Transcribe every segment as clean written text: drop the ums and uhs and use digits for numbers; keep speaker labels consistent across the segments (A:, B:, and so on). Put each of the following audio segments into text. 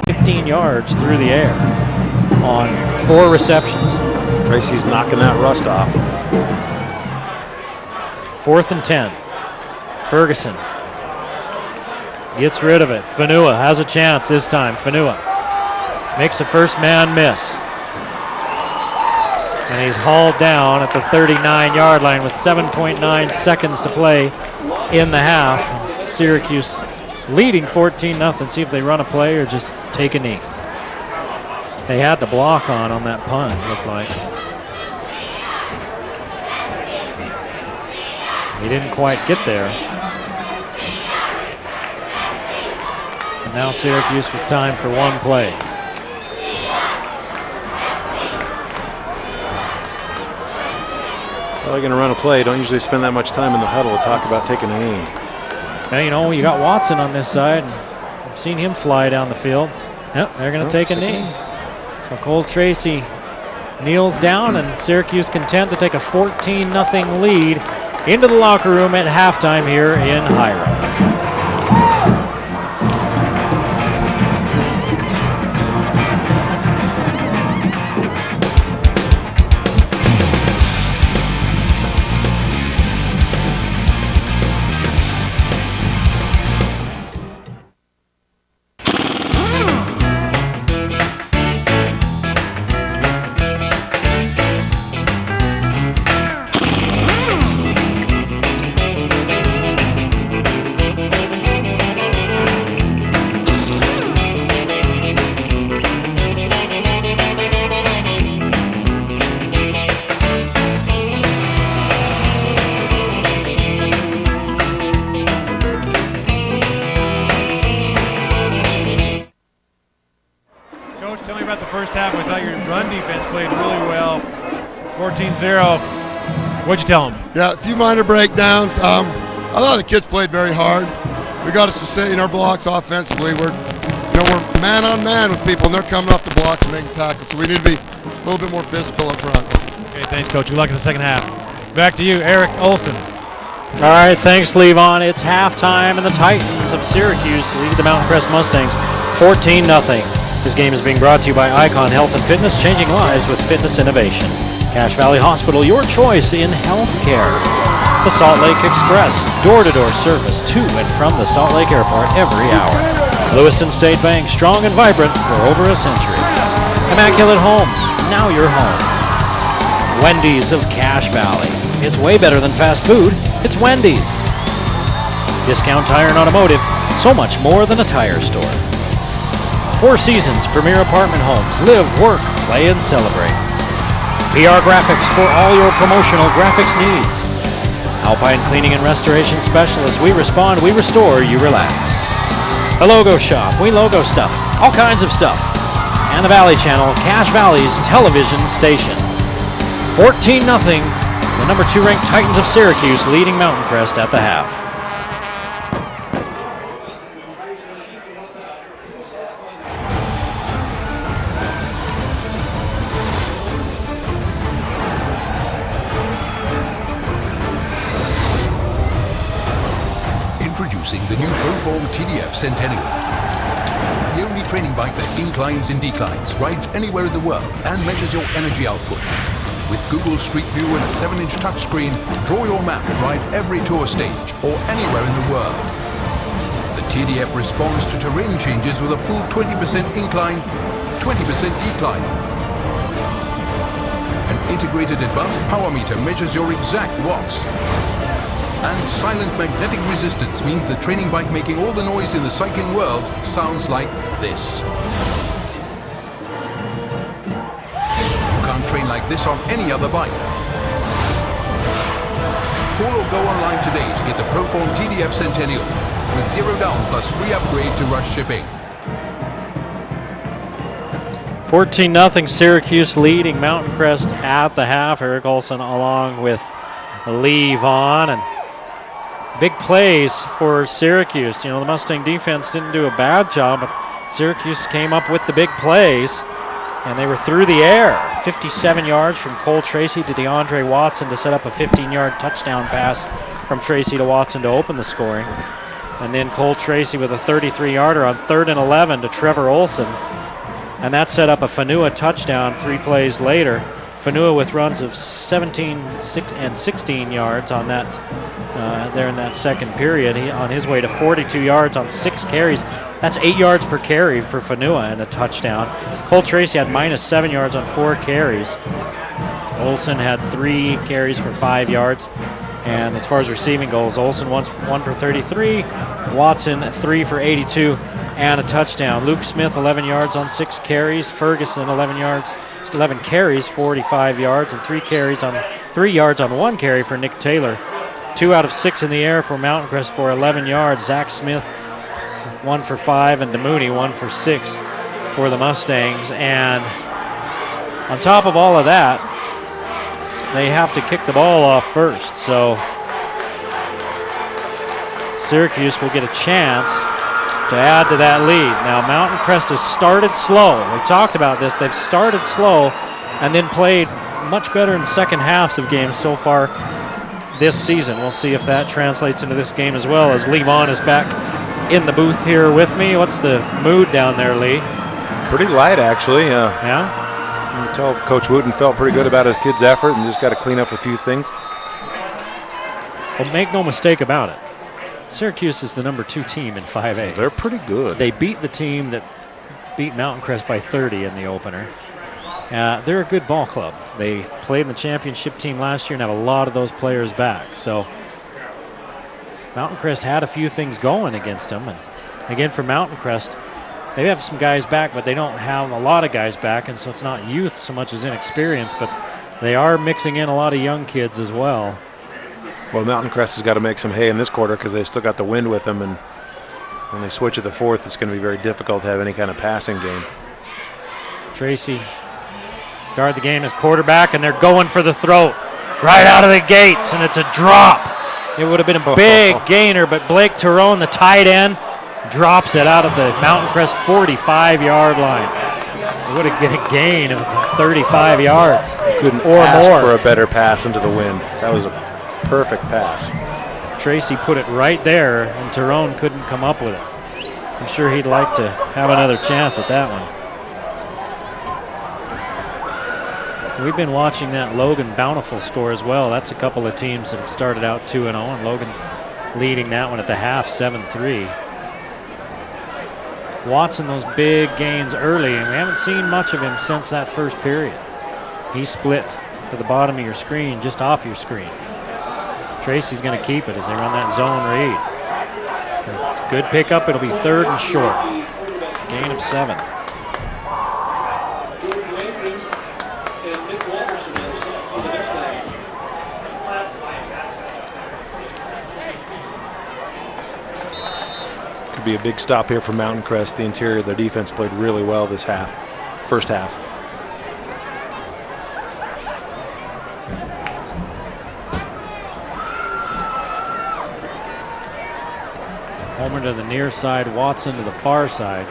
A: 15 yards through the air on 4 receptions.
B: Tracy's knocking that rust off.
A: 4th and 10. Ferguson gets rid of it. Fanua has a chance this time. Fanua makes the first man miss. And he's hauled down at the 39-yard line with 7.9 seconds to play in the half. Syracuse leading 14-0. See if they run a play or just take a knee. They had the block on that punt, looked like. He didn't quite get there. And now Syracuse with time for one play.
B: Well, they're going to run a play. Don't usually spend that much time in the huddle to talk about taking a knee.
A: Now, you know, you got Watson on this side. I've seen him fly down the field. Yep, they're going to take a knee. So Cole Tracy kneels down, and Syracuse content to take a 14-0 lead into the locker room at halftime here in Hiram.
C: What'd you tell them?
D: Yeah, a few minor breakdowns. I thought the kids played very hard. We got to sustain our blocks offensively. We're man on man with people, and they're coming off the blocks and making tackles. So we need to be a little bit more physical up front.
C: Okay, thanks, Coach. Good luck in the second half. Back to you, Eric Olson.
A: All right, thanks, Levon. It's halftime, and the Titans of Syracuse lead the Mountain Crest Mustangs 14-0. This game is being brought to you by Icon Health and Fitness, changing lives with fitness innovation. Cache Valley Hospital, your choice in healthcare. The Salt Lake Express, door-to-door service to and from the Salt Lake Airport every hour. Lewiston State Bank, strong and vibrant for over a century. Immaculate Homes, now your home. Wendy's of Cache Valley. It's way better than fast food, it's Wendy's. Discount Tire and Automotive, so much more than a tire store. Four Seasons Premier Apartment Homes, live, work, play, and celebrate. PR Graphics for all your promotional graphics needs. Alpine Cleaning and Restoration Specialists. We respond, we restore, you relax. The Logo Shop. We logo stuff. All kinds of stuff. And the Valley Channel, Cache Valley's television station. 14-0. The number 2 ranked Titans of Syracuse leading Mountain Crest at the half.
E: Introducing the new Proform TDF Centennial. The only training bike that inclines and declines, rides anywhere in the world, and measures your energy output. With Google Street View and a 7-inch touchscreen, draw your map and ride every tour stage or anywhere in the world. The TDF responds to terrain changes with a full 20% incline, 20% decline. An integrated advanced power meter measures your exact watts. And silent magnetic resistance means the training bike making all the noise in the cycling world sounds like this. You can't train like this on any other bike. Call or go online today to get the Proform TDF Centennial with 0 down plus free upgrade to rush shipping.
A: 14-0 Syracuse leading Mountain Crest at the half. Eric Olson along with Lee Vaughn, and big plays for Syracuse. You know, the Mustang defense didn't do a bad job, but Syracuse came up with the big plays, and they were through the air. 57 yards from Cole Tracy to DeAndre Watson to set up a 15-yard touchdown pass from Tracy to Watson to open the scoring. And then Cole Tracy with a 33-yarder on 3rd and 11 to Trevor Olson. And that set up a Fanua touchdown 3 plays later. Fanua with runs of 17 and 16 yards on that there in that second period. He on his way to 42 yards on 6 carries. That's 8 yards per carry for Fanua and a touchdown. Cole Tracy had -7 yards on 4 carries. Olson had 3 carries for 5 yards. And as far as receiving goals, Olson 1 for 33, Watson 3 for 82, and a touchdown. Luke Smith 11 yards on 6 carries. Ferguson 11 carries, 45 yards, and 3 yards on 1 carry for Nick Taylor. 2 out of 6 in the air for Mountain Crest for 11 yards. Zach Smith 1 for 5, and DeMooney 1 for 6 for the Mustangs. And on top of all of that, they have to kick the ball off first, so Syracuse will get a chance to add to that lead. Now, Mountain Crest has started slow. We've talked about this. They've started slow and then played much better in second halves of games so far this season. We'll see if that translates into this game as well, as Lee Vaughn is back in the booth here with me. What's the mood down there, Lee?
B: Pretty light, actually.
A: Yeah?
B: You can tell Coach Wooten felt pretty good about his kids' effort and just got to clean up a few things.
A: Well, make no mistake about it. Syracuse is the number 2 team in 5A.
B: They're pretty good.
A: They beat the team that beat Mountain Crest by 30 in the opener. They're a good ball club. They played in the championship team last year and have a lot of those players back. So Mountain Crest had a few things going against them. And again, for Mountain Crest, they have some guys back, but they don't have a lot of guys back, and so it's not youth so much as inexperience, but they are mixing in a lot of young kids as well.
B: Well, Mountain Crest has got to make some hay in this quarter because they've still got the wind with them, and when they switch at the 4th, it's going to be very difficult to have any kind of passing game.
A: Tracy started the game as quarterback, and they're going for the throat right out of the gates, and it's a drop. It would have been a big gainer, but Blake Terone, the tight end, drops it out of the Mountain Crest 45-yard line. It would have been a gain of 35 yards
B: Couldn't
A: or
B: ask
A: more.
B: for a better pass into the wind. That was a perfect pass.
A: Tracy put it right there, and Terone couldn't come up with it. I'm sure he'd like to have another chance at that one. We've been watching that Logan Bountiful score as well. That's a couple of teams that have started out 2-0, and Logan's leading that one at the half, 7-3. Watson, those big gains early, and we haven't seen much of him since that first period. He split to the bottom of your screen, just off your screen. Tracy's going to keep it as they run that zone read. Good pickup. It'll be 3rd and short. Gain of 7.
B: Be a big stop here for Mountain Crest. The interior of their defense played really well this first half.
A: Homer to the near side, Watson to the far side.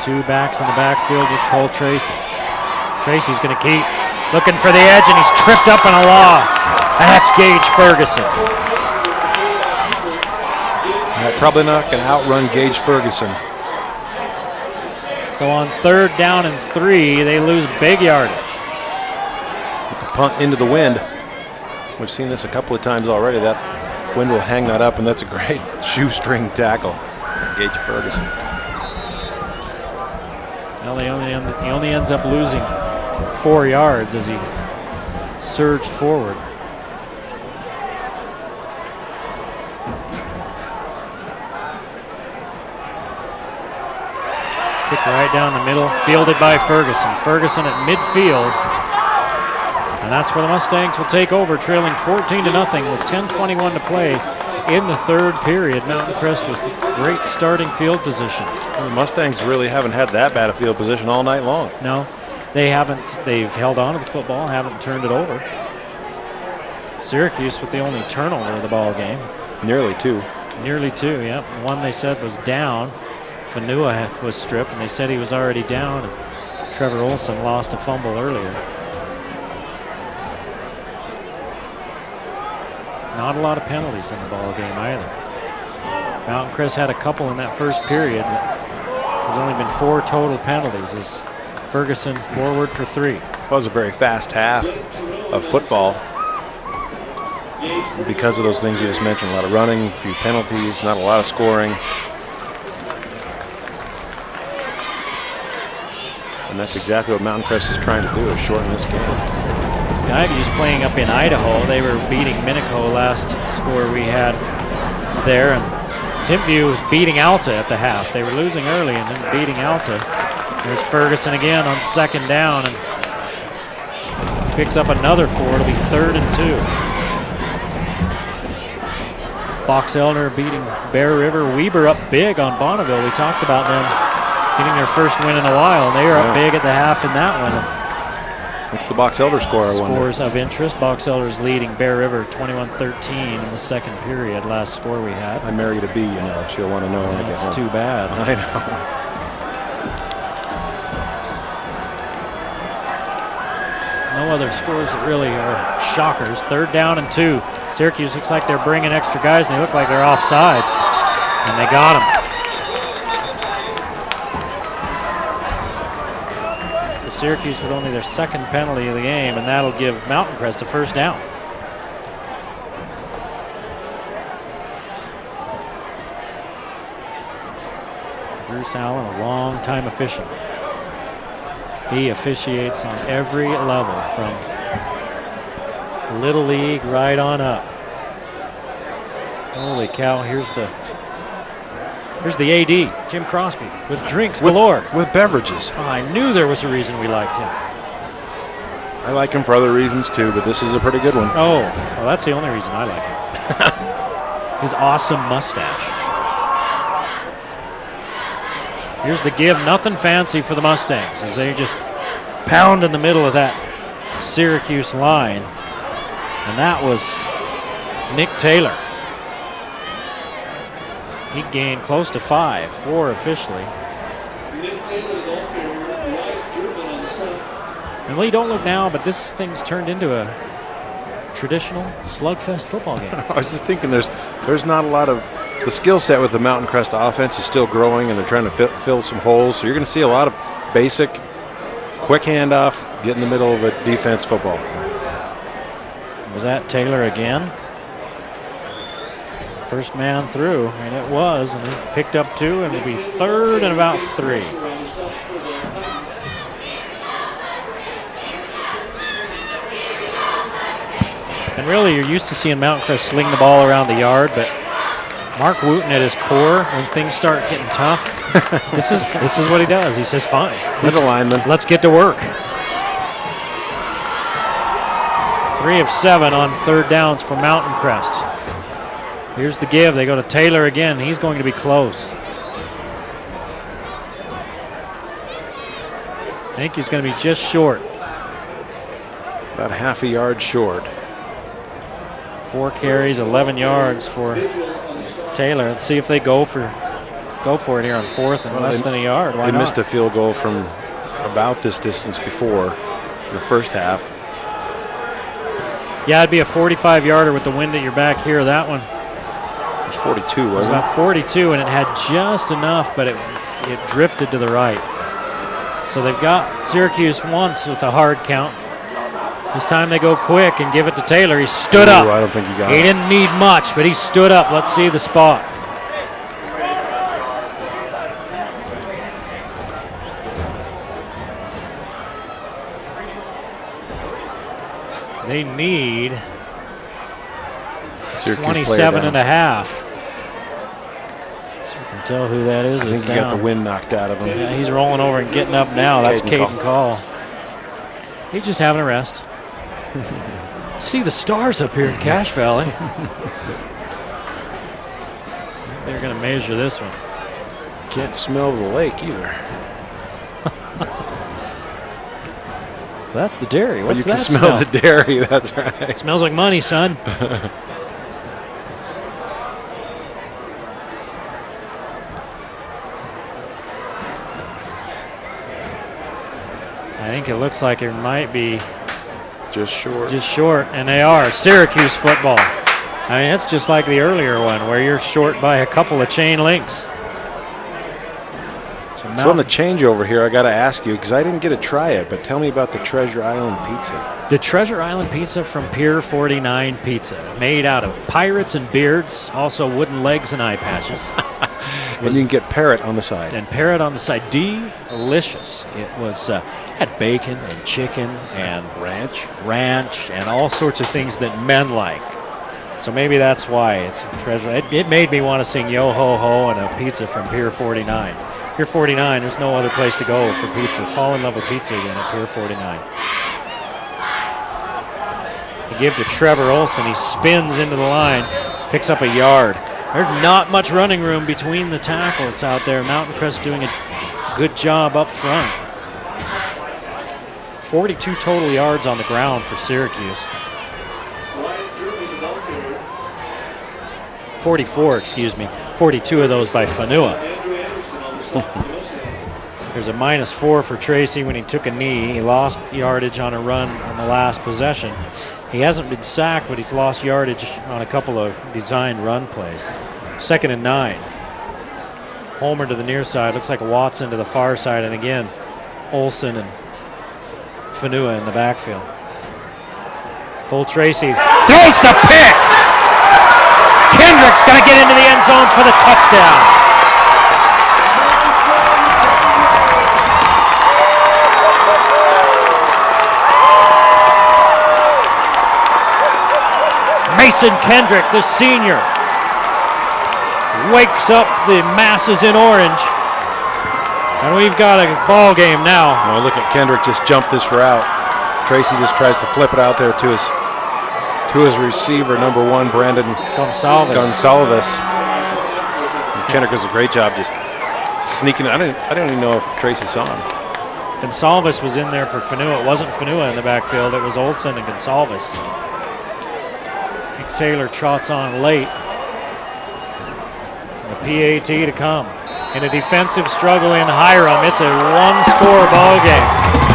A: 2 backs in the backfield with Cole Tracy. Tracy's going to keep looking for the edge, and he's tripped up on a loss. And that's Gage Ferguson.
B: Probably not going to outrun Gage Ferguson.
A: So on 3rd down and 3, they lose big yardage.
B: With the punt into the wind. We've seen this a couple of times already. That wind will hang that up, and that's a great shoestring tackle. Gage Ferguson.
A: Well, he only ends up losing 4 yards as he surged forward. Kick right down the middle, fielded by Ferguson. Ferguson at midfield. And that's where the Mustangs will take over, trailing 14-0 with 10:21 to play in the 3rd period. Mountain Crest with great starting field position.
B: Well, the Mustangs really haven't had that bad a field position all night long.
A: No, they haven't. They've held on to the football, haven't turned it over. Syracuse with the only turnover of the ball game.
B: Nearly 2.
A: Nearly 2, yep. One they said was down. Fanua was stripped, and they said he was already down. And Trevor Olson lost a fumble earlier. Not a lot of penalties in the ball game either. Mountain Crest had a couple in that first period. There's only been 4 total penalties as Ferguson forward for 3.
B: It was a very fast half of football. Because of those things you just mentioned, a lot of running, a few penalties, not a lot of scoring. And that's exactly what Mountain Crest is trying to do, is shorten this game.
A: Skyview's playing up in Idaho. They were beating Minico last score we had there. And Timpview was beating Alta at the half. They were losing early and then beating Alta. There's Ferguson again on 2nd down and picks up another 4. It'll be 3rd and 2. Box Elder beating Bear River. Weber up big on Bonneville. We talked about them getting their first win in a while, and they are up big at the half in that one.
B: What's the Box Elder score, I wonder?
A: Scores of interest. Box Elder's leading Bear River 21-13 in the 2nd period. Last score we had.
B: I married a bee, you know. She'll want to know when I get home.
A: That's too bad.
B: I know.
A: No other scores that really are shockers. 3rd down and 2. Syracuse looks like they're bringing extra guys, and they look like they're offsides. And they got them. Syracuse with only their 2nd penalty of the game, and that'll give Mountain Crest a 1st down. Bruce Allen, a long-time official. He officiates on every level, from Little League right on up. Holy cow, here's the AD, Jim Crosby, with drinks galore.
B: With beverages.
A: Oh, I knew there was a reason we liked him.
B: I like him for other reasons too, but this is a pretty good one.
A: Oh, well, that's the only reason I like him. His awesome mustache. Here's the give, nothing fancy for the Mustangs as they just pound in the middle of that Syracuse line. And that was Nick Taylor. He gained close to 5, 4 officially. And Lee, don't look now, but this thing's turned into a traditional slugfest football game.
B: I was just thinking there's not a lot of, the skill set with the Mountain Crest offense is still growing, and they're trying to fill some holes. So you're going to see a lot of basic, quick handoff, get in the middle of a defense football.
A: Was that Taylor again? First man through, and it was, and he picked up 2, and it'll be 3rd and about 3. And really, you're used to seeing Mountain Crest sling the ball around the yard, but Mark Wooten at his core, when things start getting tough, this is what he does. He says, fine.
B: He's a lineman.
A: Let's get to work. 3 of 7 on 3rd downs for Mountain Crest. Here's the give. They go to Taylor again. He's going to be close. I think he's going to be just short.
B: About half a yard short.
A: 4 carries, 11 yards for Taylor. Let's see if they go for it here on 4th and less than a yard. Why
B: they
A: not?
B: missed a field goal from about this distance before in the first half.
A: Yeah, it'd be a 45-yarder with the wind at your back here. That one.
B: It was 42,
A: It was
B: wasn't it?
A: about 42, and it had just enough, but it drifted to the right. So they've got Syracuse once with a hard count. This time they go quick and give it to Taylor. He stood up.
B: I don't think he got
A: He
B: it.
A: didn't need much, but he stood up. Let's see the spot. They need
B: Syracuse
A: 27
B: player
A: and a half. So we can tell who that is.
B: I think he got the wind knocked out of him.
A: Yeah, he's rolling over and getting up now. That's Caden Call. He's just having a rest. See the stars up here in Cache Valley. They're going to measure this one.
B: Can't smell the lake either.
A: That's the dairy. What's
B: you
A: that
B: can smell the dairy, that's right.
A: It smells like money, son. I think it looks like it might be
B: just short.
A: and they are. Syracuse football. I mean, it's just like the earlier one where you're short by a couple of chain links.
B: So on the changeover here, I got to ask you, because I didn't get to try it, but tell me about the Treasure Island pizza.
A: The Treasure Island pizza from Pier 49 Pizza, made out of pirates and beards, also wooden legs and eye patches.
B: And you can get parrot on the side.
A: And parrot on the side. Delicious. It was had bacon and chicken and ranch and all sorts of things that men like. So maybe that's why it's a treasure. It made me want to sing Yo Ho Ho and a pizza from Pier 49. Pier 49, there's no other place to go for pizza. Fall in love with pizza again at Pier 49. He give to Trevor Olson. He spins into the line, picks up a yard. There's not much running room between the tackles out there. Mountain Crest doing a good job up front. 42 total yards on the ground for Syracuse. 44, excuse me. 42 of those by Fanua. There's a -4 for Tracy when he took a knee. He lost yardage on a run on the last possession. He hasn't been sacked, but he's lost yardage on a couple of designed run plays. 2nd and 9. Homer to the near side. Looks like Watson to the far side. And again, Olson and Fanua in the backfield. Cole Tracy throws the pick. Kendrick's going to get into the end zone for the touchdown. Mason Kendrick, the senior, wakes up the masses in orange. And we've got a ball game now.
B: Well, look at Kendrick just jump this route. Tracy just tries to flip it out there to his receiver, number 1, Brandon Gonsalves. And Kendrick does a great job just sneaking. I don't even know if Tracy saw him.
A: Gonsalves was in there for Fanua. It wasn't Fanua in the backfield. It was Olson and Gonsalves. Taylor trots on late. The PAT to come. In a defensive struggle in Hiram, it's a one-score ball game.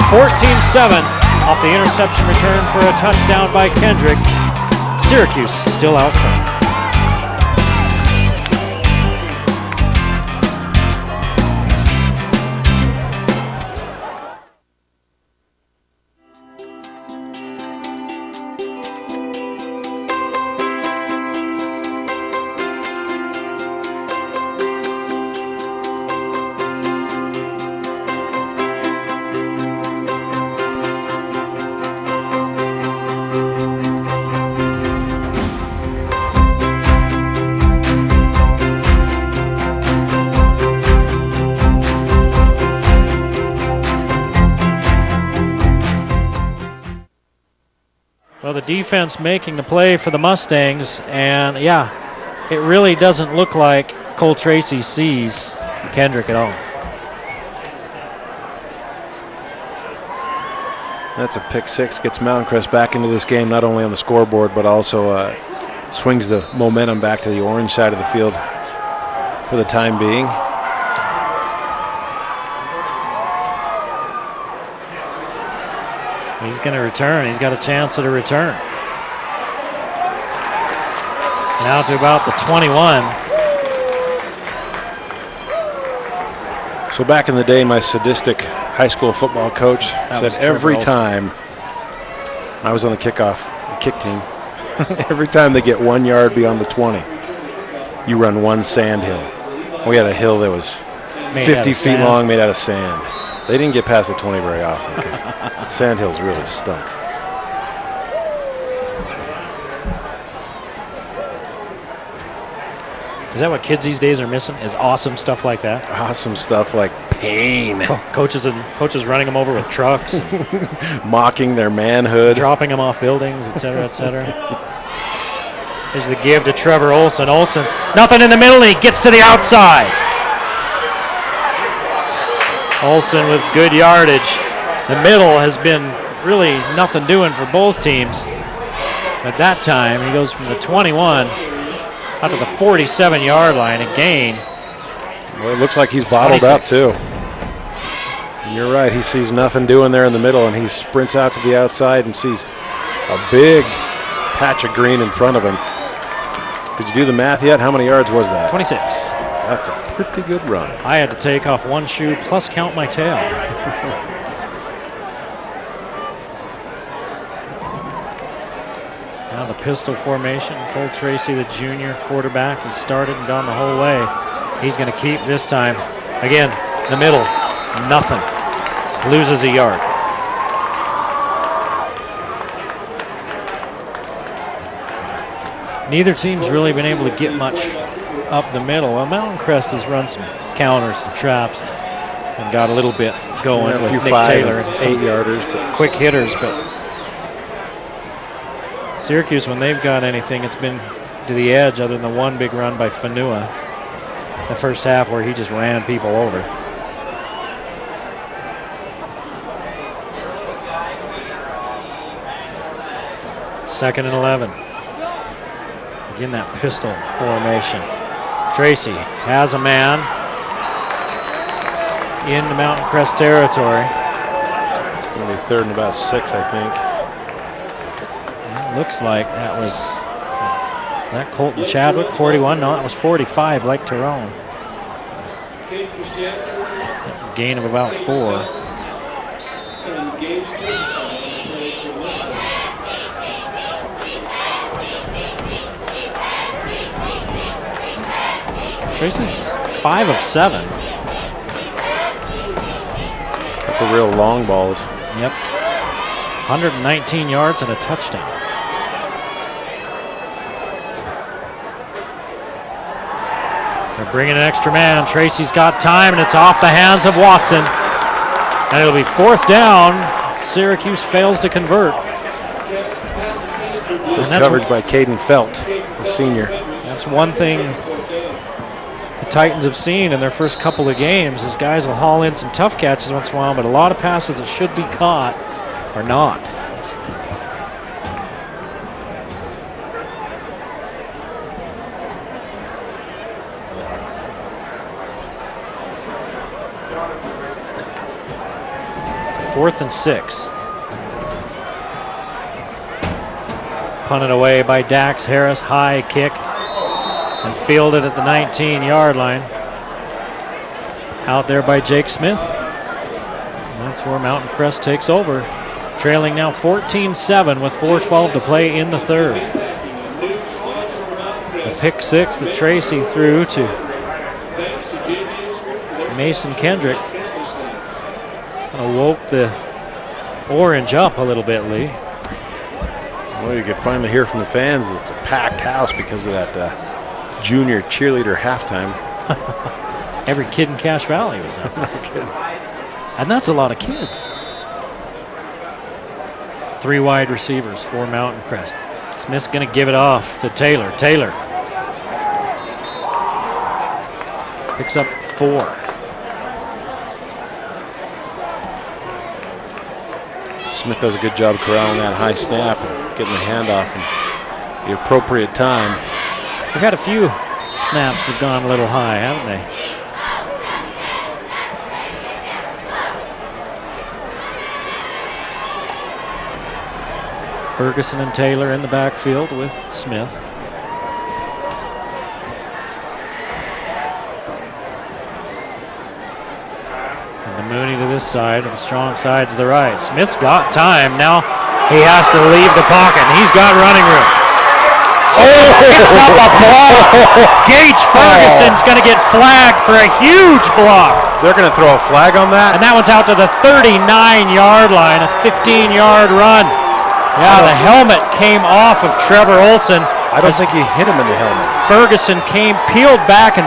A: 14-7 off the interception return for a touchdown by Kendrick. Syracuse still out front. The defense making the play for the Mustangs, and yeah, it really doesn't look like Cole Tracy sees Kendrick at all.
B: That's a pick 6, gets Mountain Crest back into this game, not only on the scoreboard, but also swings the momentum back to the orange side of the field for the time being.
A: He's going to return. He's got a chance at a return. Now to about the 21.
B: So back in the day, my sadistic high school football coach said every time I was on the kick team, every time they get 1 yard beyond the 20, you run one sand hill. We had a hill that was 50 feet long, made out of sand. They didn't get past the 20 very often because sand hills really stunk.
A: Is that what kids these days are missing? Is awesome stuff like that?
B: Awesome stuff like pain.
A: Coaches running them over with trucks.
B: Mocking their manhood.
A: Dropping them off buildings, et cetera, et cetera. Here's the give to Trevor Olson. Olson, nothing in the middle, he gets to the outside. Olson with good yardage. The middle has been really nothing doing for both teams. At that time, he goes from the 21 out to the 47-yard line, a gain.
B: Well, it looks like he's bottled 26. Up, too. You're right. He sees nothing doing there in the middle, and he sprints out to the outside and sees a big patch of green in front of him. Did you do the math yet? How many yards was that?
A: 26.
B: That's a pretty good run.
A: I had to take off one shoe plus count my tail. Now the pistol formation. Cole Tracy, the junior quarterback, he started and gone the whole way. He's going to keep this time. Again, the middle, nothing. Loses a yard. Neither team's really been able to get much up the middle. Well, Mountain Crest has run some counters and traps and got a little bit going with Nick Taylor and
B: 8-yarders,
A: but quick hitters. But Syracuse, when they've got anything, it's been to the edge, other than the one big run by Fanua the first half where he just ran people over. Second and 11. Again, that pistol formation. Tracy has a man in the Mountain Crest territory.
B: It's going to be 3rd and about 6, I think.
A: It looks like that was that Colton Chadwick, 41. No, that was 45, like Tyrone. Gain of about 4. Tracy's 5 of 7.
B: Couple real long balls.
A: Yep. 119 yards and a touchdown. They're bringing an extra man. Tracy's got time, and it's off the hands of Watson. And it'll be 4th down. Syracuse fails to convert.
B: Good coverage by Caden Felt, the senior.
A: That's one thing the Titans have seen in their first couple of games is guys will haul in some tough catches once in a while, but a lot of passes that should be caught are not. It's 4th and 6. Punted away by Dax Harris, high kick, and fielded at the 19-yard line. Out there by Jake Smith. And that's where Mountain Crest takes over. Trailing now 14-7 with 4:12 to play in the 3rd. The pick 6 that Tracy threw to Mason Kendrick kind of woke the orange up a little bit, Lee.
B: Well, you could finally hear from the fans. It's a packed house because of that junior cheerleader halftime.
A: Every kid in Cache Valley was out there.
B: No kidding.
A: And that's a lot of kids. 3 wide receivers for Mountain Crest. Smith's going to give it off to Taylor. Taylor picks up 4.
B: Smith does a good job corralling that high snap and getting the handoff in the appropriate time.
A: They've had a few snaps that have gone a little high, haven't they? Ferguson and Taylor in the backfield with Smith. And the Mooney to this side, the strong side to the right. Smith's got time. Now he has to leave the pocket. He's got running room. Picks up a block. Gage Ferguson's going to get flagged for a huge block.
B: They're going to throw a flag on that?
A: And that one's out to the 39-yard line, a 15-yard run. Yeah, the helmet came off of Trevor Olson.
B: I don't think he hit him in the helmet.
A: Ferguson peeled back and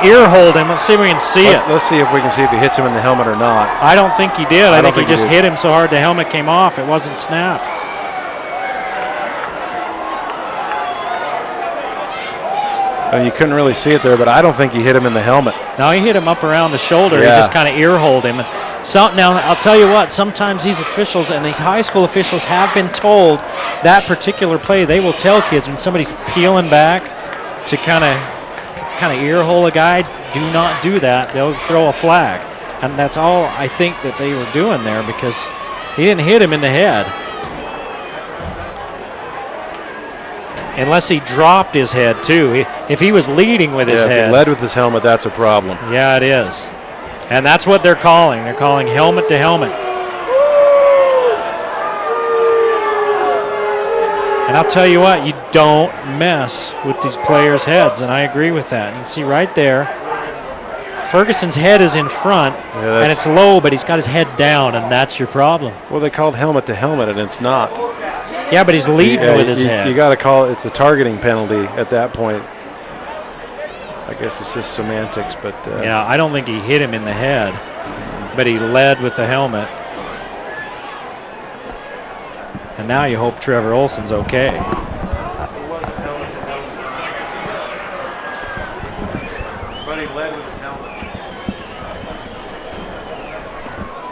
A: ear-holed him. Let's see if we can see it.
B: Let's see if we can see if he hits him in the helmet or not.
A: I don't think he did. I think he just
B: did.
A: hit him so hard the helmet came off. It wasn't snapped.
B: And you couldn't really see it there, but I don't think he hit him in the helmet.
A: No, he hit him up around the shoulder.
B: Yeah.
A: He just kind of ear-holed him. Now, I'll tell you what, sometimes these officials and these high school officials have been told that particular play. They will tell kids when somebody's peeling back to kind of ear-hole a guy, do not do that. They'll throw a flag. And that's all I think that they were doing there because he didn't hit him in the head. Unless he dropped his head, too. If he was leading with his
B: If
A: head.
B: he led with his helmet, that's a problem.
A: Yeah, it is. And that's what they're calling. They're calling helmet to helmet. And I'll tell you what, you don't mess with these players' heads, and I agree with that. You can see right there, Ferguson's head is in front, and it's low, but he's got his head down, and that's your problem.
B: Well, they called helmet to helmet, and it's not.
A: Yeah, but he's leading with his head.
B: You got to call it's a targeting penalty at that point. I guess it's just semantics, but
A: yeah, I don't think he hit him in the head, but he led with the helmet. And now you hope Trevor Olson's okay.
B: But he led with his helmet.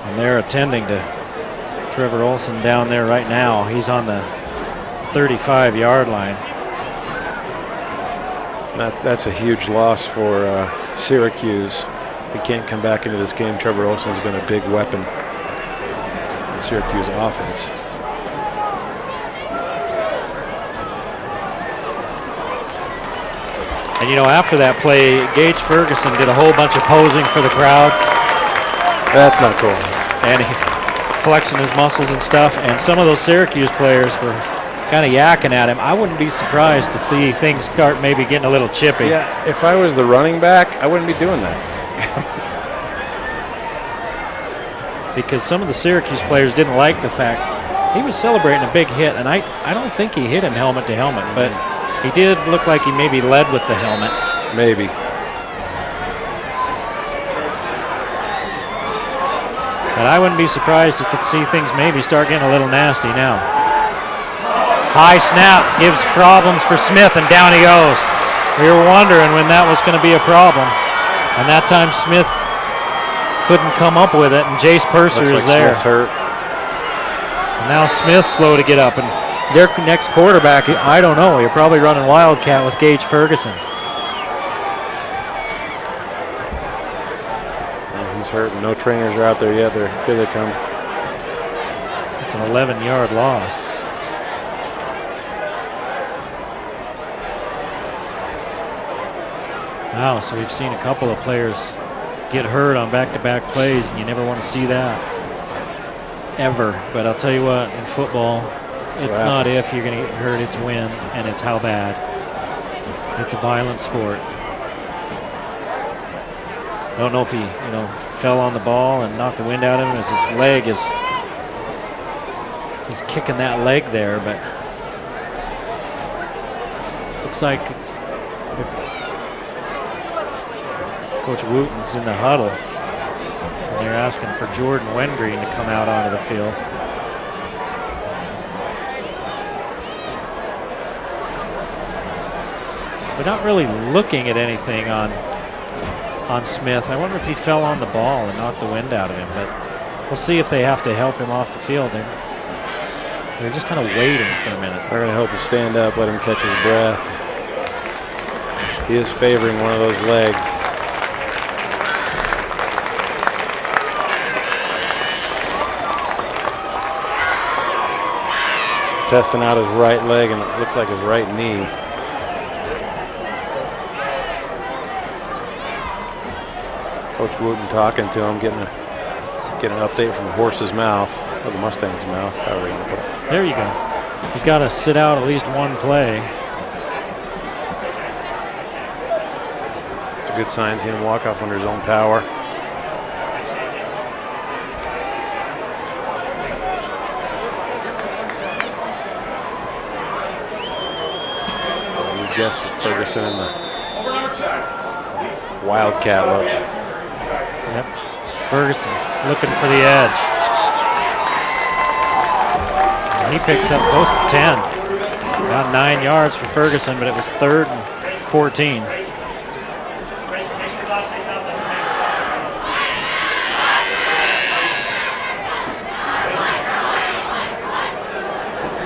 A: And they're attending to Trevor Olson down there right now. He's on the 35-yard line.
B: That's a huge loss for Syracuse. If he can't come back into this game, Trevor Olson's been a big weapon in the Syracuse offense.
A: And, you know, after that play, Gage Ferguson did a whole bunch of posing for the crowd.
B: That's not cool.
A: And he flexing his muscles and stuff. And some of those Syracuse players were kind of yakking at him. I wouldn't be surprised to see things start maybe getting a little chippy.
B: Yeah, if I was the running back, I wouldn't be doing that.
A: Because some of the Syracuse players didn't like the fact he was celebrating a big hit. And I don't think he hit him helmet to helmet, but he did look like he maybe led with the helmet.
B: Maybe.
A: But I wouldn't be surprised to see things maybe start getting a little nasty now. High snap gives problems for Smith, and down he goes. We were wondering when that was going to be a problem. And that time Smith couldn't come up with it, and Jace Purser is there.
B: Smith's hurt.
A: And now Smith's slow to get up, and their next quarterback, I don't know. You're probably running Wildcat with Gage Ferguson.
B: Well, he's hurt, and no trainers are out there yet. Here they come.
A: It's an 11-yard loss. Wow, so we've seen a couple of players get hurt on back-to-back plays, and you never want to see that, ever. But I'll tell you what, in football, it's not if you're going to get hurt, it's when, and it's how bad. It's a violent sport. I don't know if he, fell on the ball and knocked the wind out of him as his leg is, he's kicking that leg there, but looks like Coach Wooten's in the huddle, and they're asking for Jordan Wengreen to come out onto the field. They're not really looking at anything on Smith. I wonder if he fell on the ball and knocked the wind out of him, but we'll see if they have to help him off the field. They're just kind of waiting for a minute.
B: They're going to help him stand up, let him catch his breath. He is favoring one of those legs. Testing out his right leg, and it looks like his right knee. Coach Wooten talking to him, getting an update from the horse's mouth, or the Mustang's mouth, however you want to put it.
A: There you go. He's got to sit out at least one play.
B: It's a good sign, seeing him walk off under his own power. We guessed it, Ferguson in the Wildcat look.
A: Yep. Ferguson looking for the edge. And he picks up close to 10. About 9 yards for Ferguson, but it was 3rd and 14.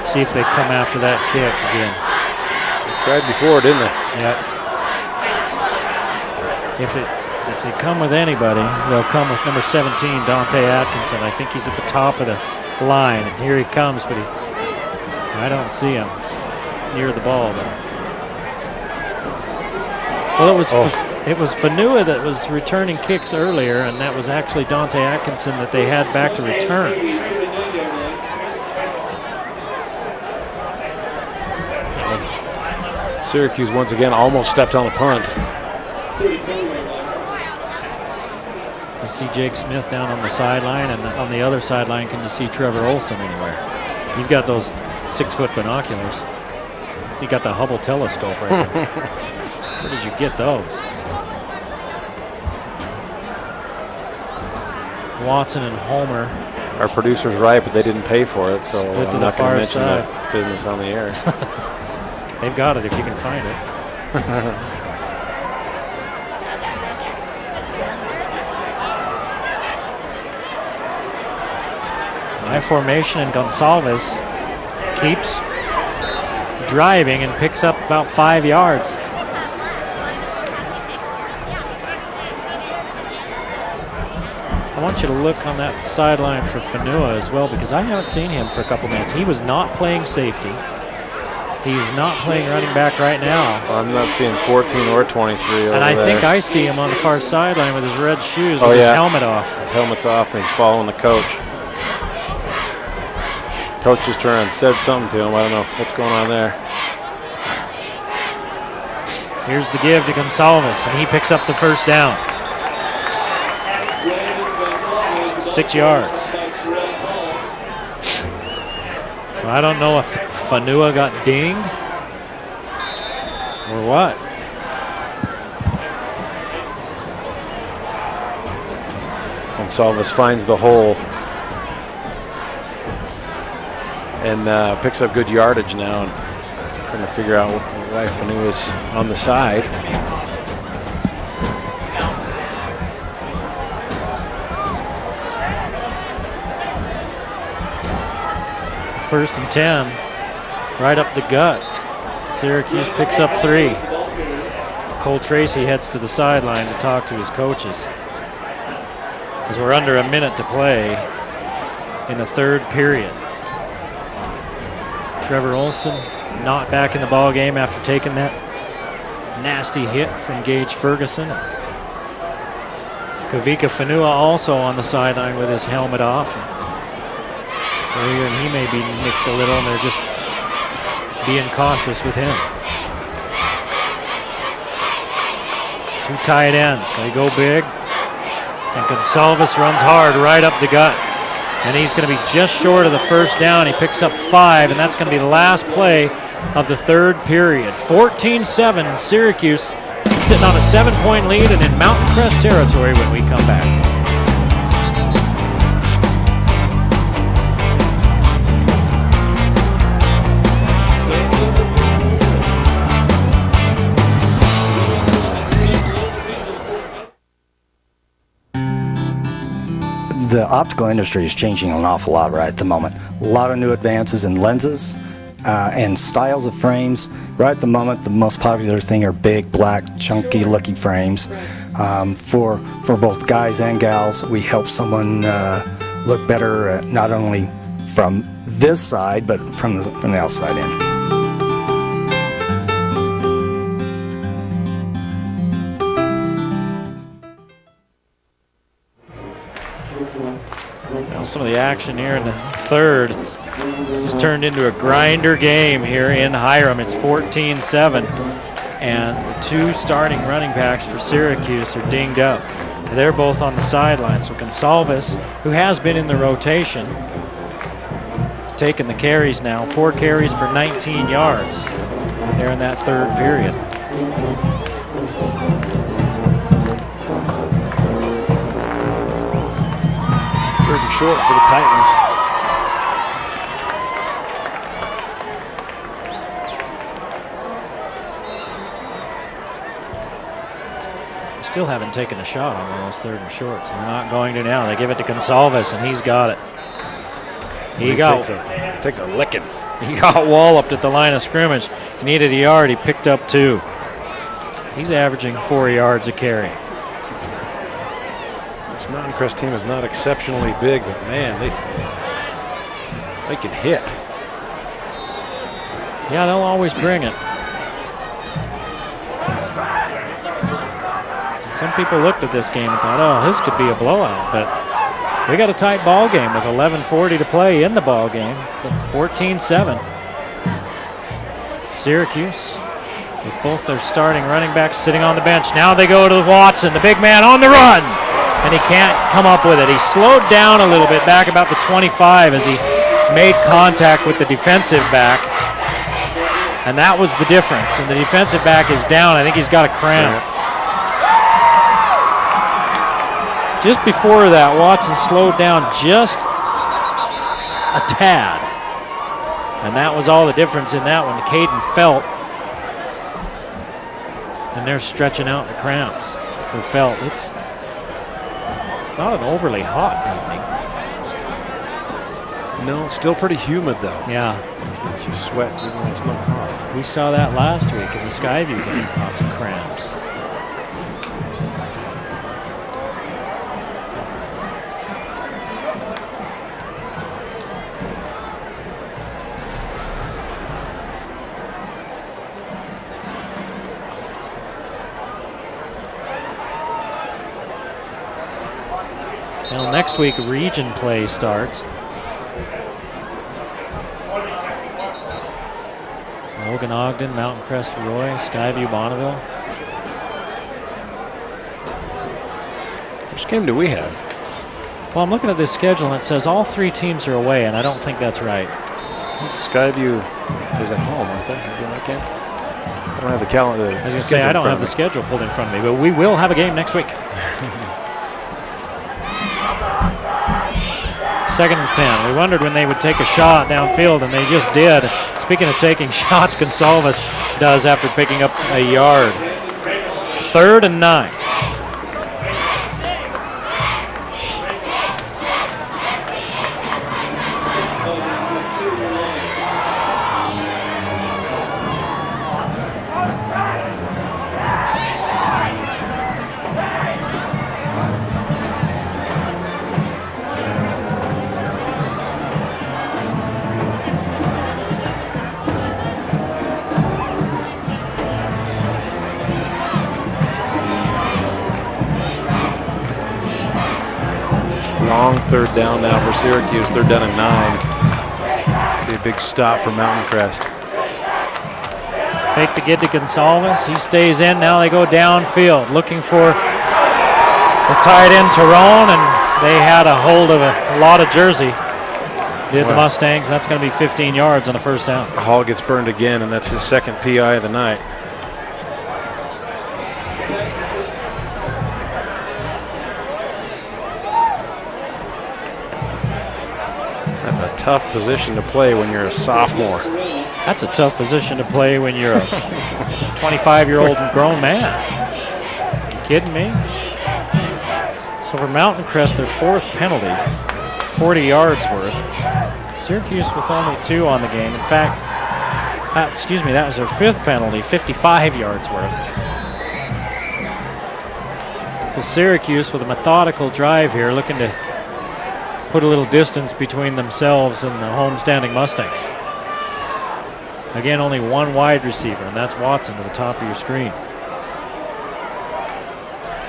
A: See if they come after that kick again.
B: They tried before, didn't they?
A: Yep. If they come with anybody, they'll come with number 17, Dante Atkinson. I think he's at the top of the line, and here he comes, but I don't see him. near the ball, though. Well, it was Fanua that was returning kicks earlier, and that was actually Dante Atkinson that they had back to return.
B: Syracuse once again almost stepped on a punt.
A: You see Jake Smith down on the sideline, and on the other sideline, can you see Trevor Olson anywhere? You've got those 6-foot binoculars. You got the Hubble telescope right there. Where did you get those? Watson and Homer.
B: Our producer's right, but they didn't pay for it, so
A: Split to
B: I'm
A: the
B: not going
A: far
B: to mention
A: side.
B: that business on the air.
A: They've got it if you can find it. High formation, and Gonsalves keeps driving and picks up about 5 yards. I want you to look on that sideline for Fanua as well, because I haven't seen him for a couple minutes. He was not playing safety. He's not playing running back right now.
B: I'm not seeing 14 or 23 over
A: And I
B: there.
A: think I see him on the far sideline with his red shoes with his helmet off.
B: His helmet's off and he's following the coach. Coach just turned and said something to him. I don't know what's going on there.
A: Here's the give to Gonsalves, and he picks up the first down. 6 yards. Well, I don't know if Fanua got dinged or what.
B: Gonsalves finds the hole and picks up good yardage now. And trying to figure out why Fanua's on the side.
A: First and 10, right up the gut. Syracuse picks up 3. Cole Tracy heads to the sideline to talk to his coaches, as we're under a minute to play in the third period. Trevor Olson not back in the ball game after taking that nasty hit from Gage Ferguson. Kavika Fanua also on the sideline with his helmet off. And he may be nicked a little, and they're just being cautious with him. 2 tight ends. They go big. And Gonsalves runs hard right up the gut. And he's going to be just short of the first down. He picks up 5, and that's going to be the last play of the third period. 14-7, Syracuse sitting on a 7-point lead and in Mountain Crest territory when we come back.
F: The optical industry is changing an awful lot right at the moment. A lot of new advances in lenses and styles of frames. Right at the moment, the most popular thing are big, black, chunky looking frames. For both guys and gals, we help someone look better not only from this side, but from the outside in.
A: Some of the action here in the third. It's turned into a grinder game here in Hiram. It's 14-7, and the 2 starting running backs for Syracuse are dinged up. They're both on the sideline. So Gonsalves, who has been in the rotation, is taking the carries now. 4 carries for 19 yards there in that third period.
B: Third and short for the Titans.
A: Still haven't taken a shot on those third and shorts. They're not going to now. They give it to Gonsalves, and he's got it. He
B: takes a licking.
A: He got walloped at the line of scrimmage. He needed a yard. He picked up 2. He's averaging 4 yards a carry.
B: This Mountain Crest team is not exceptionally big, but man, they can hit.
A: Yeah, they'll always bring it. And some people looked at this game and thought, oh, this could be a blowout, but we got a tight ball game with 11:40 to play in the ball game. 14-7. Syracuse with both their starting running backs sitting on the bench. Now they go to Watson, the big man on the run, and he can't come up with it. He slowed down a little bit back about the 25 as he made contact with the defensive back, and that was the difference. And the defensive back is down. I think he's got a cramp. Just before that, Watson slowed down just a tad, and that was all the difference in that one. Caden Felt, and they're stretching out the cramps for Felt. It's not an overly hot evening.
B: No, it's still pretty humid though.
A: Yeah.
B: It's just sweat even though it's not hot.
A: We saw that last week in the Skyview game, lots of cramps. Well, next week region play starts. Logan Ogden, Mountain Crest Roy, Skyview Bonneville.
B: Which game do we have?
A: Well, I'm looking at this schedule and it says all 3 teams are away, and I don't think that's right.
B: Skyview is at home, aren't they? That game? I don't have the calendar.
A: I was going to say, I don't have the schedule pulled in front of me, but we will have a game next week. 2nd and 10. We wondered when they would take a shot downfield, and they just did. Speaking of taking shots, Gonsalves does after picking up a yard. 3rd and 9.
B: Long 3rd down now for Syracuse. 3rd down and 9. Be a big stop for Mountain Crest.
A: Fake the get to Gonsalves. He stays in. Now they go downfield looking for the tight end Tyrone, and they had a hold of a lot of jersey. Did the Mustangs. That's going to be 15 yards on the 1st down.
B: Hall gets burned again, and that's his 2nd PI of the night. That's a tough position to play when you're a sophomore.
A: That's a tough position to play when you're a 25-year-old grown man. You kidding me? So for Mountain Crest, their 4th penalty, 40 yards worth. Syracuse with only 2 on the game. In fact, that was their 5th penalty, 55 yards worth. So Syracuse with a methodical drive here, looking to put a little distance between themselves and the home-standing Mustangs. Again, only 1 wide receiver, and that's Watson to the top of your screen.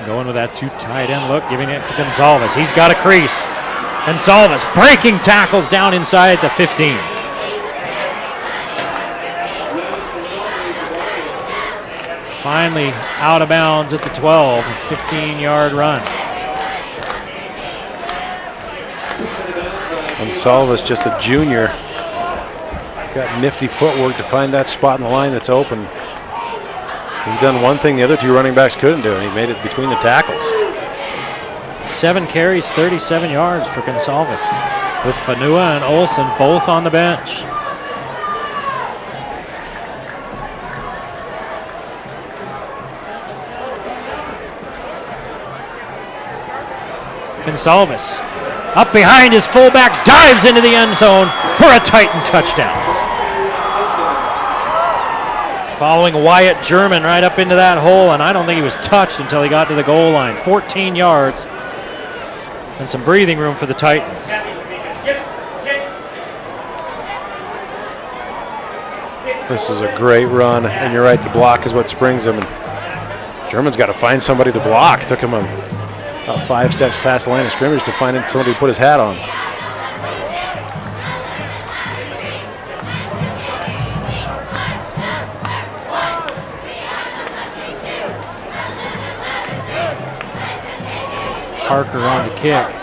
A: Going with that 2 tight end look, giving it to Gonsalves. He's got a crease. Gonsalves breaking tackles down inside the 15. Finally out of bounds at the 12, a 15-yard run.
B: Gonsalves, just a junior, got nifty footwork to find that spot in the line that's open. He's done one thing the other 2 running backs couldn't do, and he made it between the tackles.
A: 7 carries, 37 yards for Gonsalves, with Fanua and Olsen both on the bench. Gonsalves up behind his fullback, dives into the end zone for a Titan touchdown. Following Wyatt German right up into that hole, and I don't think he was touched until he got to the goal line. 14 yards and some breathing room for the Titans.
B: This is a great run, and you're right, the block is what springs him. And German's got to find somebody to block. Took him about 5 steps past the line of scrimmage to find somebody to put his hat on.
A: Parker on to kick.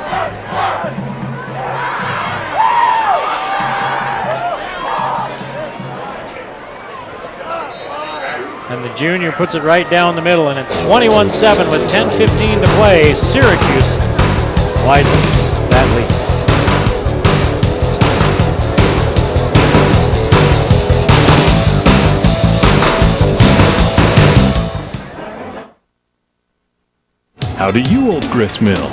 A: And the junior puts it right down the middle, and it's 21-7 with 10:15 to play. Syracuse widens that lead.
G: How do you, Old Grist Mill?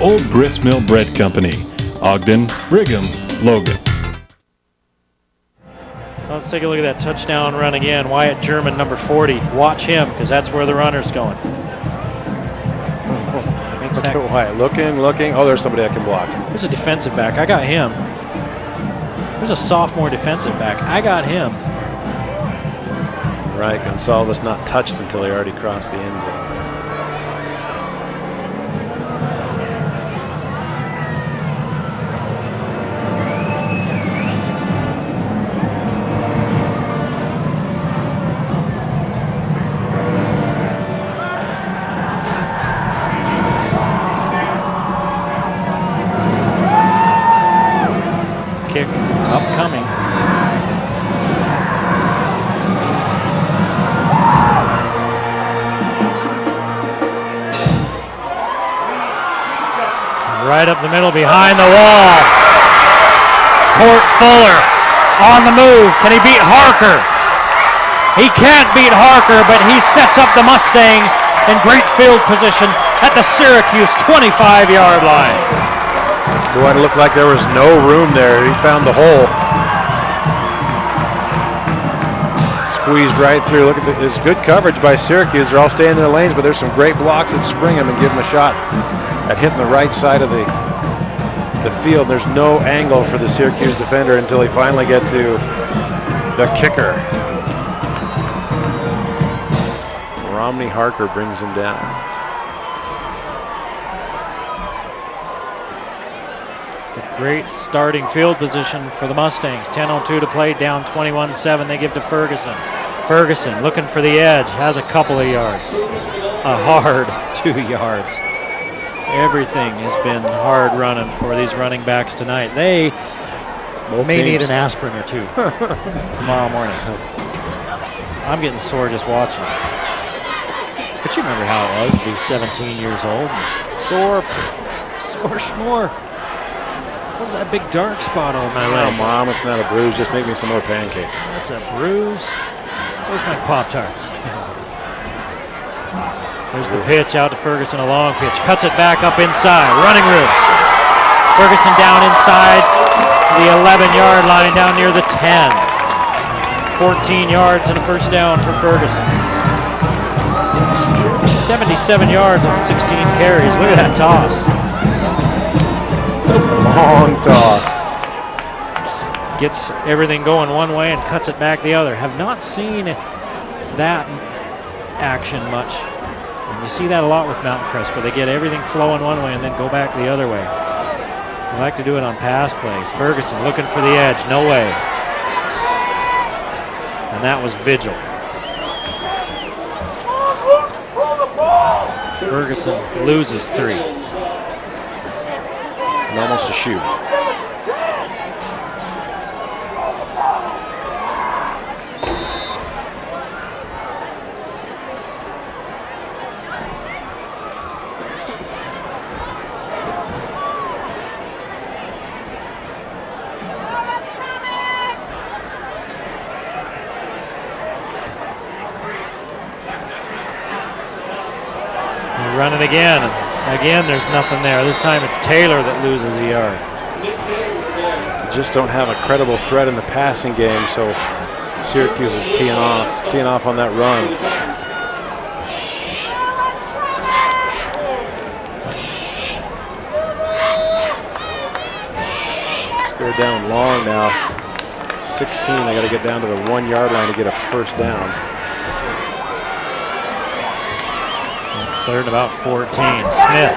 G: Old Grist Mill Bread Company, Ogden, Brigham, Logan.
A: Let's take a look at that touchdown run again. Wyatt German, number 40. Watch him, because that's where the runner's going.
B: Look at Wyatt. Looking. Oh, there's somebody I can block.
A: There's a defensive back. I got him. There's a sophomore defensive back. I got him.
B: Right, Gonsalves not touched until he already crossed the end zone.
A: Kick upcoming. Right up the middle behind the wall. Court Fuller on the move. Can he beat Harker? He can't beat Harker, but he sets up the Mustangs in great field position at the Syracuse 25-yard line.
B: Boy, it looked like there was no room there. He found the hole. Squeezed right through. Look at this good coverage by Syracuse. They're all staying in their lanes, but there's some great blocks that spring him and give him a shot at hitting the right side of the field. There's no angle for the Syracuse defender until he finally gets to the kicker. Romney Harker brings him down.
A: Great starting field position for the Mustangs. 10:02 to play, down 21-7. They give to Ferguson. Ferguson looking for the edge, has a couple of yards. A hard 2 yards. Everything has been hard running for these running backs tonight. They may need an aspirin or two tomorrow morning. I'm getting sore just watching it. But you remember how it was to be 17 years old. Sore schmore. What is that big dark spot on my leg?
B: Oh, Mom, it's not a bruise. Just make me some more pancakes.
A: That's a bruise. Where's my Pop-Tarts? There's the pitch out to Ferguson, a long pitch. Cuts it back up inside. Running room. Ferguson down inside the 11-yard line, down near the 10. 14 yards and a first down for Ferguson. 77 yards on 16 carries. Look at that toss.
B: Long toss.
A: Gets everything going one way and cuts it back the other. Have not seen that action much. And you see that a lot with Mountain Crest, where they get everything flowing one way and then go back the other way. They like to do it on pass plays. Ferguson looking for the edge. No way. And that was Vigil. Ferguson loses 3.
B: And almost a shoe.
A: Run it again. Again, there's nothing there. This time it's Taylor that loses a yard.
B: Just don't have a credible threat in the passing game, so Syracuse is teeing off on that run. They're down long now. 16, they got to get down to the 1 yard line to get a first down.
A: Third and about 14. Smith.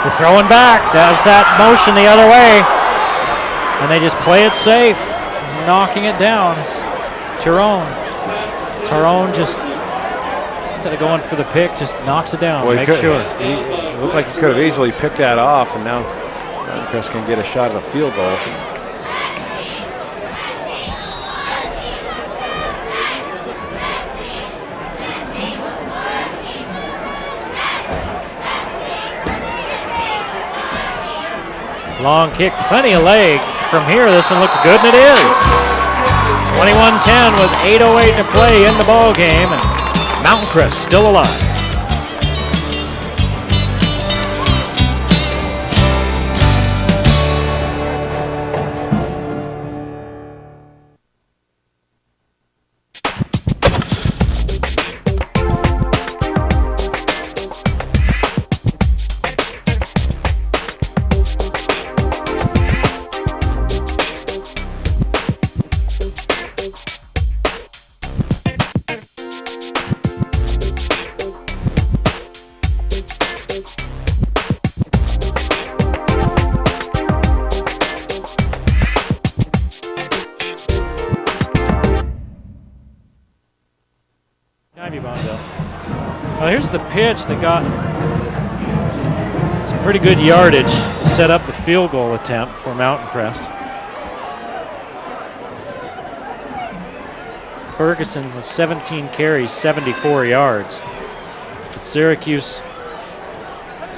A: They're throwing back. That's that motion the other way. And they just play it safe. Knocking it down. Tyrone. Tyrone just, instead of going for the pick, just knocks it down. Make sure.
B: He looked like he could have easily picked that off, and now Mountain Crest can get a shot at a field goal.
A: Long kick, plenty of leg. From here, this one looks good, and it is. 21-10 with 8:08 to play in the ball game, and Mountain Crest still alive. Well, here's the pitch that got some pretty good yardage to set up the field goal attempt for Mountain Crest. Ferguson with 17 carries, 74 yards. But Syracuse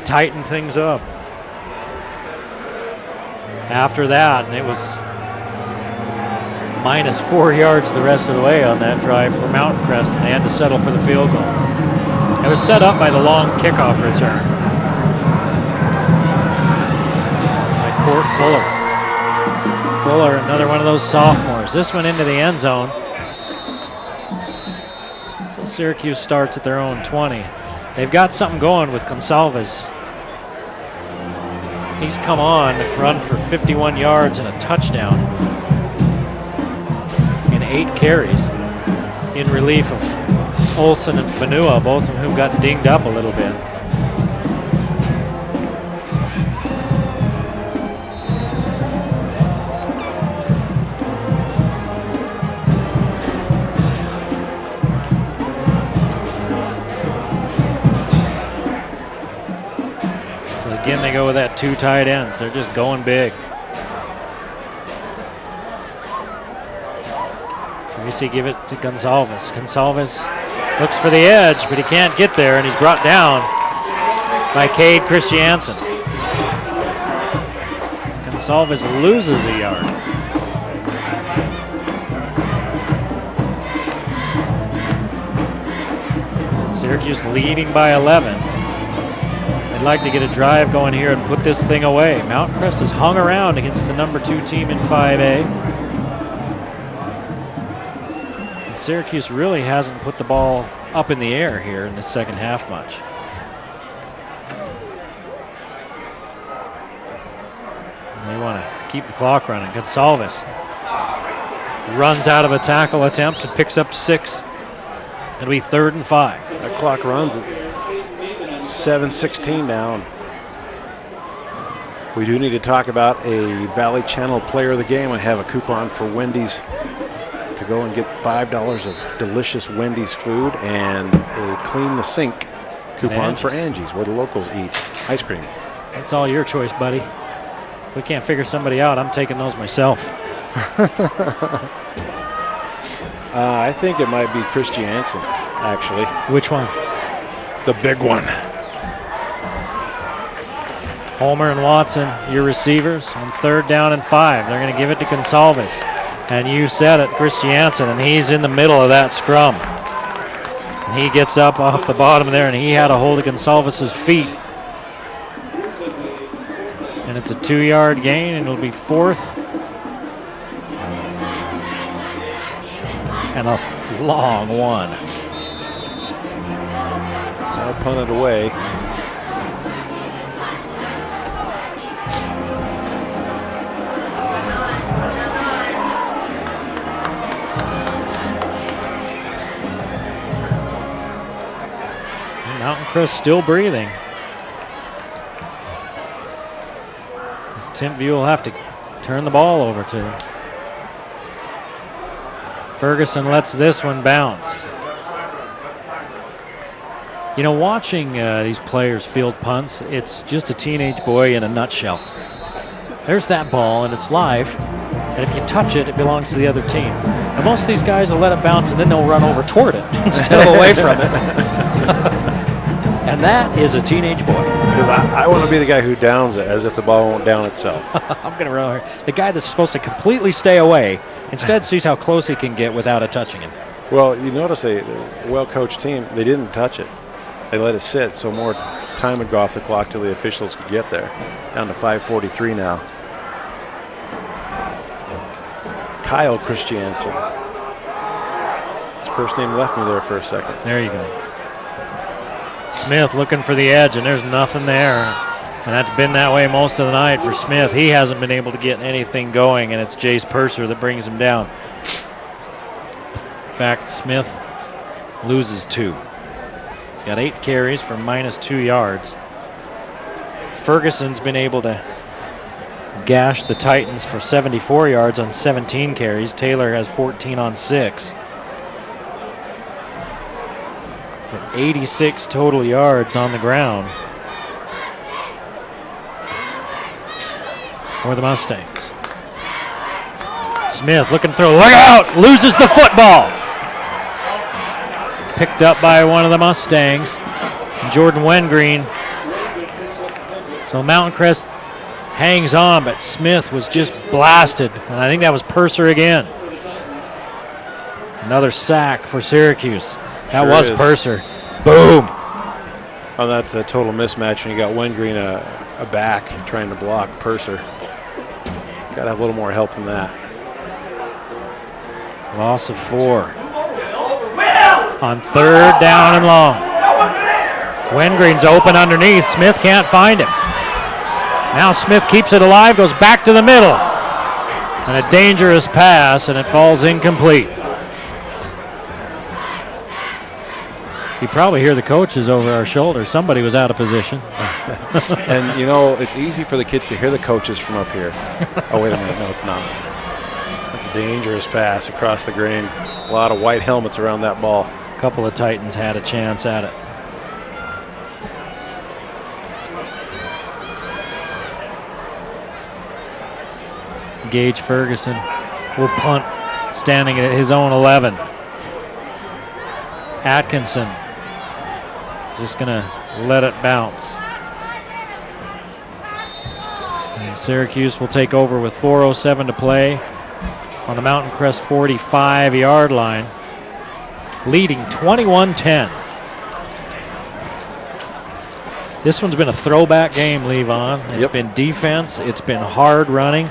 A: tightened things up. After that, and it was minus 4 yards the rest of the way on that drive for Mountain Crest, and they had to settle for the field goal. It was set up by the long kickoff return by Court Fuller. Fuller, another one of those sophomores. This one into the end zone. So Syracuse starts at their own 20. They've got something going with Gonsalves. He's come on, run for 51 yards and a touchdown in 8 carries in relief of Olsen and Fanua, both of whom got dinged up a little bit. So again, they go with that 2 tight ends. They're just going big. Tracy give it to Gonsalves. Gonsalves looks for the edge, but he can't get there, and he's brought down by Cade Christiansen. Gonsalves loses a yard. Syracuse leading by 11. They'd like to get a drive going here and put this thing away. Mountain Crest has hung around against the number 2 team in 5A. Syracuse really hasn't put the ball up in the air here in the second half much. And they want to keep the clock running. Gonsalves runs out of a tackle attempt and picks up 6. It'll be 3rd and 5.
B: That clock runs at 7:16 now. We do need to talk about a Valley Channel Player of the Game. I have a coupon for Wendy's to go and get $5 of delicious Wendy's food and a Clean the Sink coupon for Angie's, where the locals eat ice cream.
A: That's all your choice, buddy. If we can't figure somebody out, I'm taking those myself.
B: I think it might be Christiansen, actually.
A: Which one?
B: The big one.
A: Homer and Watson, your receivers, on 3rd down and 5. They're going to give it to Gonsalves. And you said it, Christiansen, and he's in the middle of that scrum. And he gets up off the bottom there, and he had a hold of Gonsalves' feet it's a 2-yard gain, and it'll be 4th and a long one.
B: I'll punt it away.
A: Mountain Crest still breathing. As Timpview will have to turn the ball over to him. Ferguson lets this one bounce. You know, watching these players field punts, it's just a teenage boy in a nutshell. There's that ball, and it's live. And if you touch it, it belongs to the other team. And most of these guys will let it bounce, and then they'll run over toward it instead of away from it. And that is a teenage boy.
B: Because I want to be the guy who downs it as if the ball won't down itself.
A: I'm going to run over. The guy that's supposed to completely stay away instead sees how close he can get without it touching him.
B: Well, you notice a well-coached team, they didn't touch it. They let it sit, so more time would go off the clock till the officials could get there. Down to 5:43 now. Kyle Christiansen. His first name left me there for a second.
A: There you go. Smith looking for the edge, and there's nothing there. And that's been that way most of the night for Smith. He hasn't been able to get anything going, and it's Jace Purser that brings him down. In fact, Smith loses 2. He's got 8 carries for -2 yards. Ferguson's been able to gash the Titans for 74 yards on 17 carries. Taylor has 14 on 6. 86 total yards on the ground for the Mustangs. Smith looking to throw. Look out! Loses the football. Picked up by one of the Mustangs, Jordan Wengreen. So Mountain Crest hangs on, but Smith was just blasted. And I think that was Purser again. Another sack for Syracuse. That
B: Sure
A: was
B: is.
A: Purser. Boom.
B: Oh, that's a total mismatch when you got Wengreen a back trying to block Purser. Got to have a little more help than that.
A: Loss of 4. On 3rd down and long. Wengreen's open underneath. Smith can't find him. Now Smith keeps it alive, goes back to the middle. And a dangerous pass, and it falls incomplete. You probably hear the coaches over our shoulder. Somebody was out of position.
B: And, you know, it's easy for the kids to hear the coaches from up here. Oh, wait a minute. No, it's not. That's a dangerous pass across the green. A lot of white helmets around that ball.
A: A couple of Titans had a chance at it. Gage Ferguson will punt standing at his own 11. Atkinson just going to let it bounce. And Syracuse will take over with 4:07 to play on the Mountain Crest 45-yard line, leading 21-10. This one's been a throwback game, Levon. It's been defense, it's been hard running,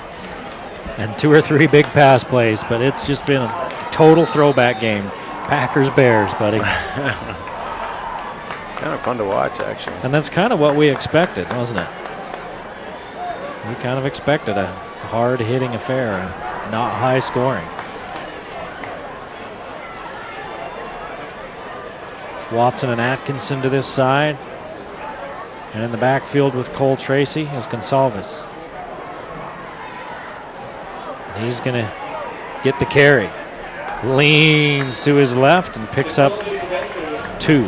A: and 2 or 3 big pass plays, but it's just been a total throwback game. Packers-Bears, buddy.
B: Kind of fun to watch, actually.
A: And that's kind of what we expected, wasn't it? We kind of expected a hard-hitting affair, not high scoring. Watson and Atkinson to this side. And in the backfield with Cole Tracy is Gonsalves. He's going to get the carry. Leans to his left and picks up 2.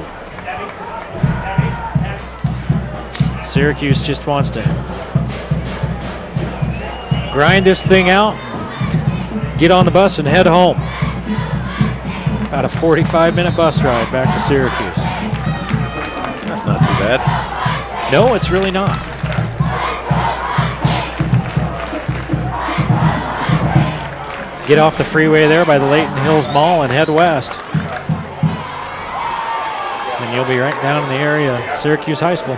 A: Syracuse just wants to grind this thing out, get on the bus and head home. About a 45-minute bus ride back to Syracuse.
B: That's not too bad.
A: No, it's really not. Get off the freeway there by the Layton Hills Mall and head west. And you'll be right down in the area of Syracuse High School.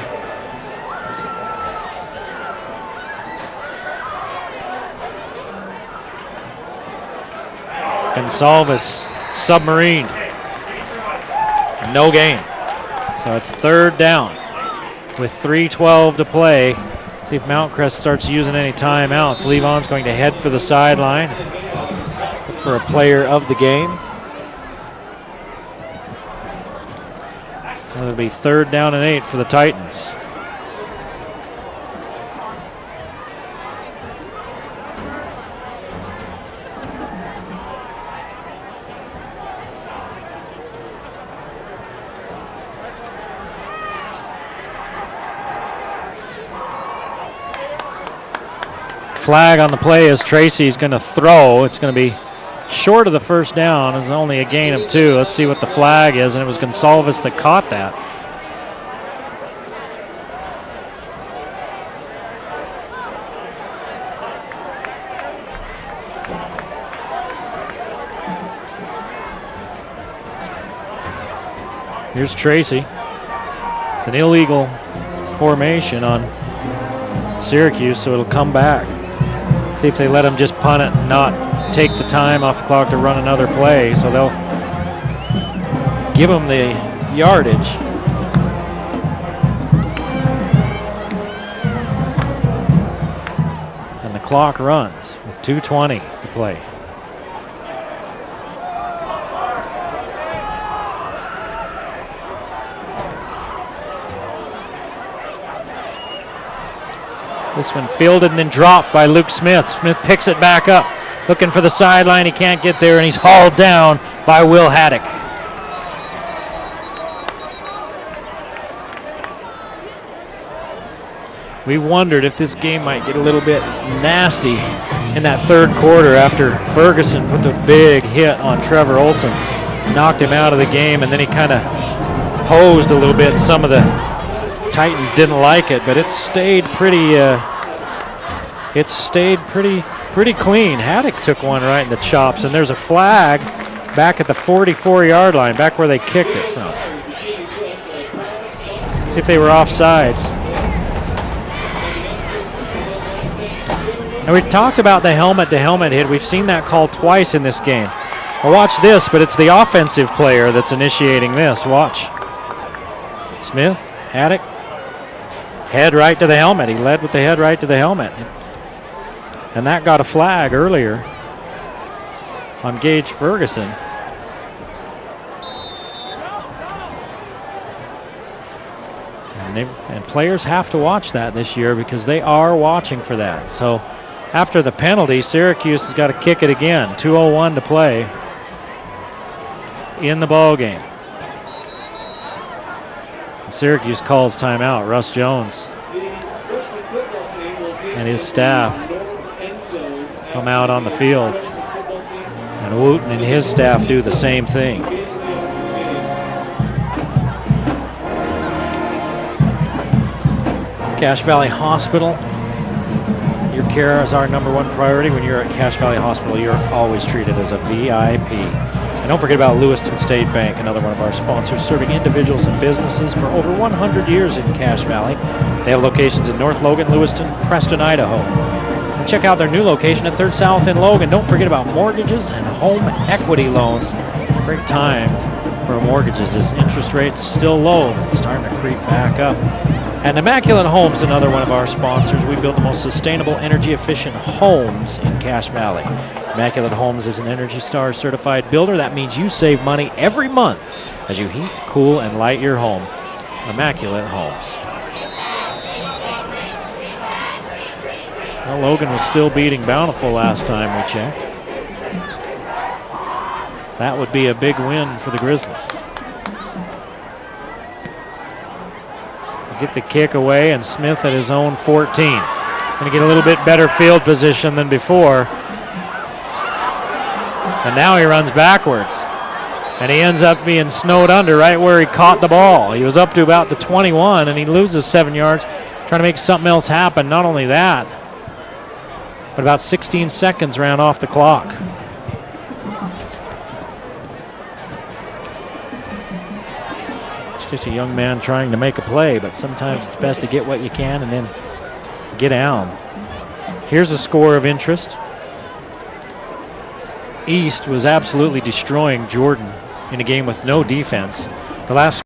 A: Gonsalves submarined. No gain. So it's third down with 3:12 to play. See if Mountain Crest starts using any timeouts. Levon's going to head for the sideline. Look for a player of the game. It'll be 3rd down and 8 for the Titans. Flag on the play as Tracy's going to throw. It's going to be short of the first down. It's only a gain of 2. Let's see what the flag is, and it was Gonsalves that caught that. Here's Tracy. It's an illegal formation on Syracuse, so it'll come back. See if they let him just punt it and not take the time off the clock to run another play. So they'll give him the yardage. And the clock runs with 2:20 to play. This one fielded and then dropped by Luke Smith. Smith picks it back up, looking for the sideline. He can't get there, and he's hauled down by Will Haddock. We wondered if this game might get a little bit nasty in that 3rd quarter after Ferguson put the big hit on Trevor Olson, knocked him out of the game, and then he kind of posed a little bit. Some of the Titans didn't like it, but it stayed pretty pretty clean. Haddock took one right in the chops, and there's a flag back at the 44-yard line, back where they kicked it from. See if they were offsides. And we talked about the helmet-to-helmet hit. We've seen that call twice in this game. Well, watch this, but it's the offensive player that's initiating this. Watch. Smith, Haddock. Head right to the helmet. He led with the head right to the helmet. And that got a flag earlier on Gage Ferguson. And players have to watch that this year because they are watching for that. So after the penalty, Syracuse has got to kick it again. 2:01 to play in the ball game. Syracuse calls timeout. Russ Jones and his staff come out on the field. And Wooten and his staff do the same thing. Cache Valley Hospital. Your care is our #1 priority. When you're at Cache Valley Hospital, you're always treated as a VIP. And don't forget about Lewiston State Bank, another one of our sponsors, serving individuals and businesses for over 100 years in Cache Valley. They have locations in North Logan, Lewiston, Preston, Idaho. And check out their new location at 3rd South in Logan. Don't forget about mortgages and home equity loans. Great time for mortgages as interest rates still low, but starting to creep back up. And Immaculate Homes, another one of our sponsors. We build the most sustainable, energy-efficient homes in Cache Valley. Immaculate Homes is an Energy Star certified builder. That means you save money every month as you heat, cool, and light your home. Immaculate Homes. Well, Logan was still beating Bountiful last time we checked. That would be a big win for the Grizzlies. Get the kick away, and Smith at his own 14. Going to get a little bit better field position than before. And now he runs backwards. And he ends up being snowed under right where he caught the ball. He was up to about the 21, and he loses 7 yards trying to make something else happen. Not only that, but about 16 seconds ran off the clock. Just a young man trying to make a play, but sometimes it's best to get what you can and then get down. Here's a score of interest East was absolutely destroying Jordan in a game with no defense. The last